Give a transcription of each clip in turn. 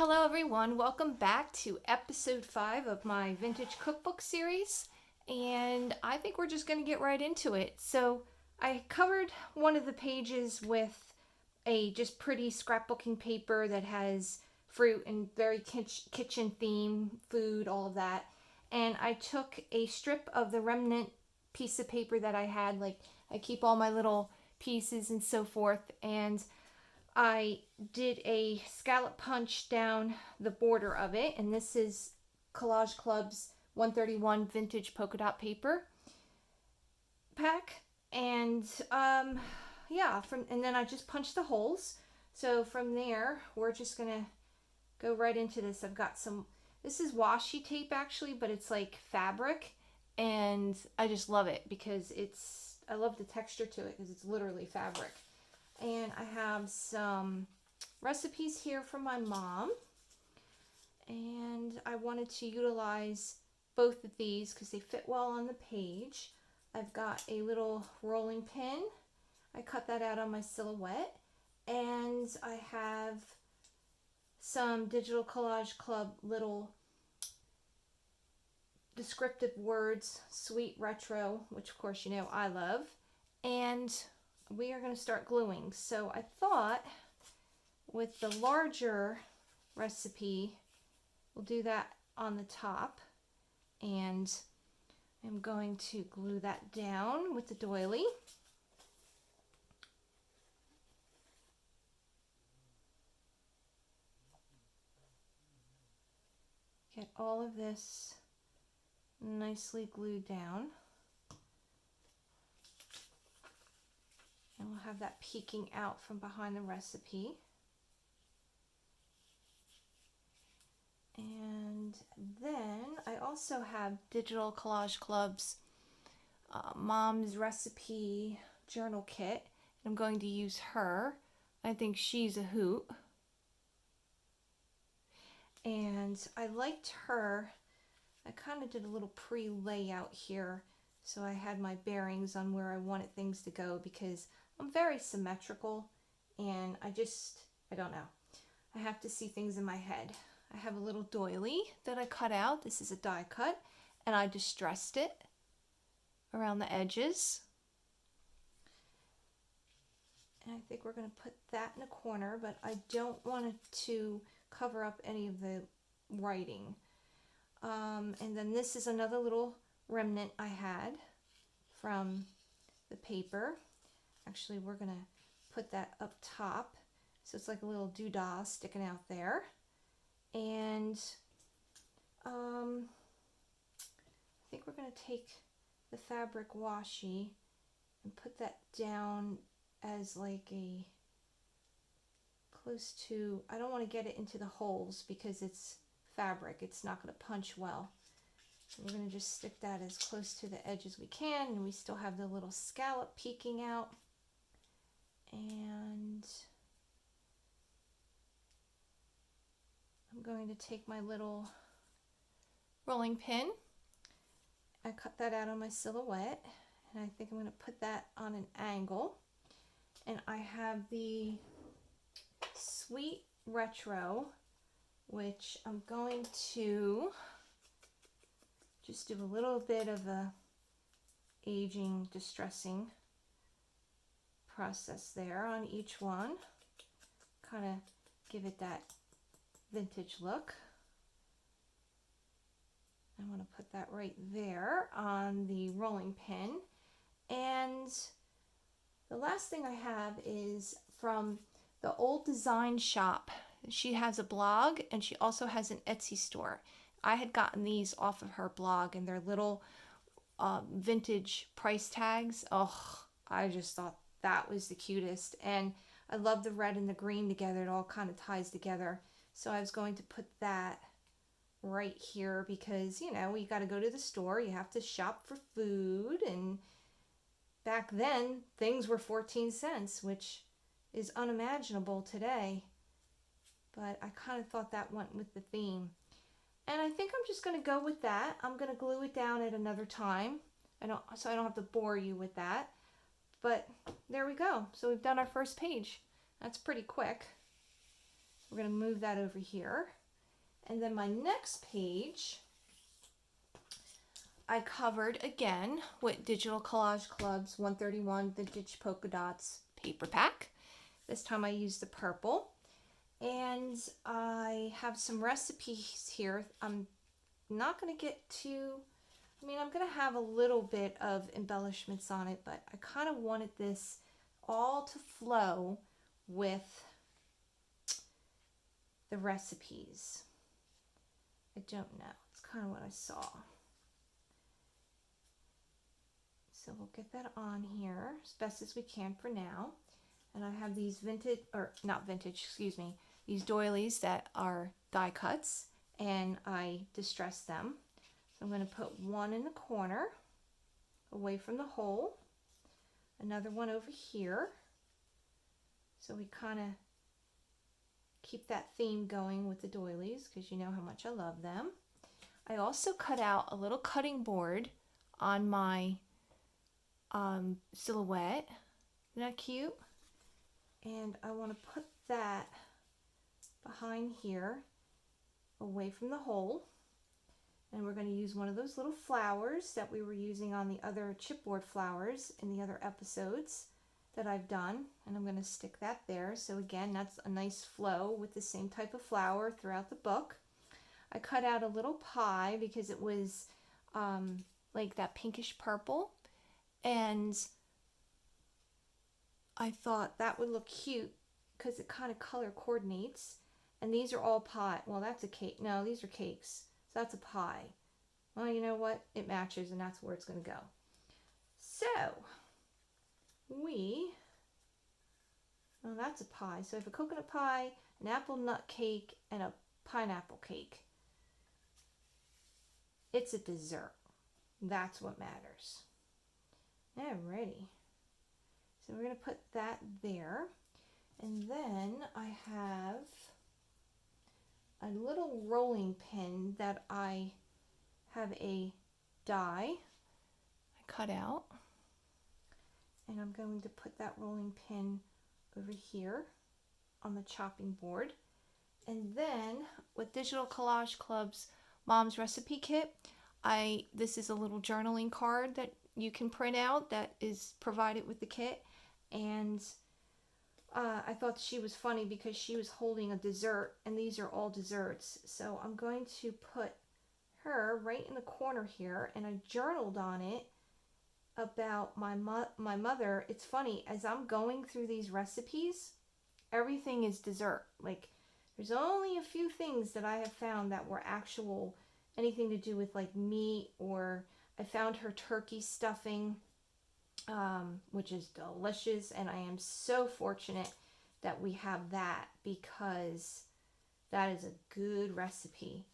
Hello everyone, welcome back to episode 5 of my vintage cookbook series, and I think we're just going to get right into it. So I covered one of the pages with a just pretty scrapbooking paper that has fruit and very kitchen theme, food, all of that. And I took a strip of the remnant piece of paper that I had, like I keep all my little pieces and so forth, and I did a scallop punch down the border of it, and this is Collage Club's 131 vintage polka dot paper pack. And and then I just punched the holes. So from there, we're just gonna go right into this. I've got this is washi tape actually, but it's like fabric, and I just love it because I love the texture to it because it's literally fabric. And I have some recipes here from my mom, and I wanted to utilize both of these because they fit well on the page. I've got a little rolling pin. I cut that out on my silhouette, and I have some Digital Collage Club little descriptive words, sweet retro, which of course you know I love, and we are going to start gluing. So I thought with the larger recipe, we'll do that on the top, and I'm going to glue that down with the doily. Get all of this nicely glued down. And we'll have that peeking out from behind the recipe. And then I also have Digital Collage Club's Mom's Recipe Journal Kit. I'm going to use her. I think she's a hoot. And I liked her. I kind of did a little pre-layout here, so I had my bearings on where I wanted things to go because I'm very symmetrical, and I don't know. I have to see things in my head. I have a little doily that I cut out. This is a die cut, and I distressed it around the edges. And I think we're going to put that in a corner, but I don't want it to cover up any of the writing. And then this is another little remnant I had from the paper. Actually, we're going to put that up top. So it's like a little doodah sticking out there. And I think we're going to take the fabric washi and put that down as like a close to, I don't want to get it into the holes because it's fabric. It's not going to punch well. So we're going to just stick that as close to the edge as we can, and we still have the little scallop peeking out. And I'm going to take my little rolling pin. I cut that out on my silhouette, and I think I'm going to put that on an angle. And I have the Sweet Retro, which I'm going to just do a little bit of a aging, distressing process there on each one. Kind of give it that vintage look. I want to put that right there on the rolling pin. And the last thing I have is from the Old Design Shop. She has a blog, and she also has an Etsy store. I had gotten these off of her blog, and they're little vintage price tags. Oh, I just thought that was the cutest. And I love the red and the green together. It all kind of ties together. So I was going to put that right here because, you know, you got to go to the store. You have to shop for food. And back then, things were 14 cents, which is unimaginable today. But I kind of thought that went with the theme. And I think I'm just going to go with that. I'm going to glue it down at another time. So I don't have to bore you with that. But there we go. So we've done our first page. That's pretty quick. We're going to move that over here. And then my next page, I covered again with Digital Collage Club's 131 Vintage Polka Dots paper pack. This time I used the purple. And I have some recipes here. I'm not going to get too, I'm going to have a little bit of embellishments on it, but I kind of wanted this all to flow with the recipes. I don't know. It's kind of what I saw. So we'll get that on here as best as we can for now. And I have these these doilies that are die cuts, and I distressed them. So I'm going to put one in the corner away from the hole, another one over here. So we kind of keep that theme going with the doilies because you know how much I love them. I also cut out a little cutting board on my silhouette. Isn't that cute? And I want to put that behind here away from the hole. And we're going to use one of those little flowers that we were using on the other chipboard flowers in the other episodes that I've done. And I'm going to stick that there. So again, that's a nice flow with the same type of flower throughout the book. I cut out a little pie because it was like that pinkish purple. And I thought that would look cute because it kind of color coordinates. And these are all pie. Well, that's a cake. No, these are cakes. So that's a pie. Well, you know what? It matches, and that's where it's going to go. So, well, that's a pie. So I have a coconut pie, an apple nut cake, and a pineapple cake. It's a dessert. That's what matters. Alrighty. So we're going to put that there. And then I have a little rolling pin that I have a die I cut out. And I'm going to put that rolling pin over here on the chopping board. And then with Digital Collage Club's Mom's Recipe Kit, this is a little journaling card that you can print out that is provided with the kit. And I thought she was funny because she was holding a dessert, and these are all desserts. So I'm going to put her right in the corner here, and I journaled on it about my mother. It's funny, as I'm going through these recipes, everything is dessert. Like, there's only a few things that I have found that were actual, anything to do with like meat, or I found her turkey stuffing, which is delicious, and I am so fortunate that we have that because that is a good recipe.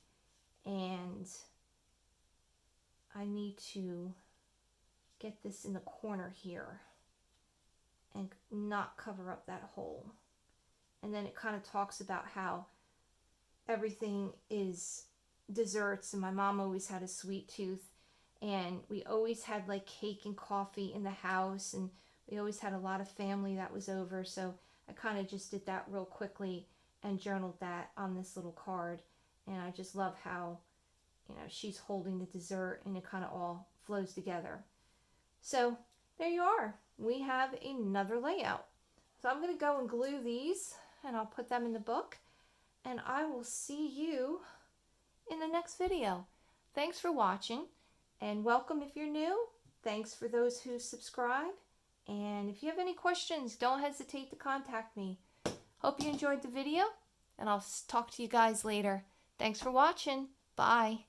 And I need to get this in the corner here and not cover up that hole. And then it kind of talks about how everything is desserts, and my mom always had a sweet tooth, and we always had like cake and coffee in the house, and we always had a lot of family that was over. So I kind of just did that real quickly and journaled that on this little card. And I just love how, she's holding the dessert and it kind of all flows together. So there you are. We have another layout. So I'm going to go and glue these, and I'll put them in the book, and I will see you in the next video. Thanks for watching, and welcome if you're new. Thanks for those who subscribe. And if you have any questions, don't hesitate to contact me. Hope you enjoyed the video, and I'll talk to you guys later. Thanks for watching. Bye.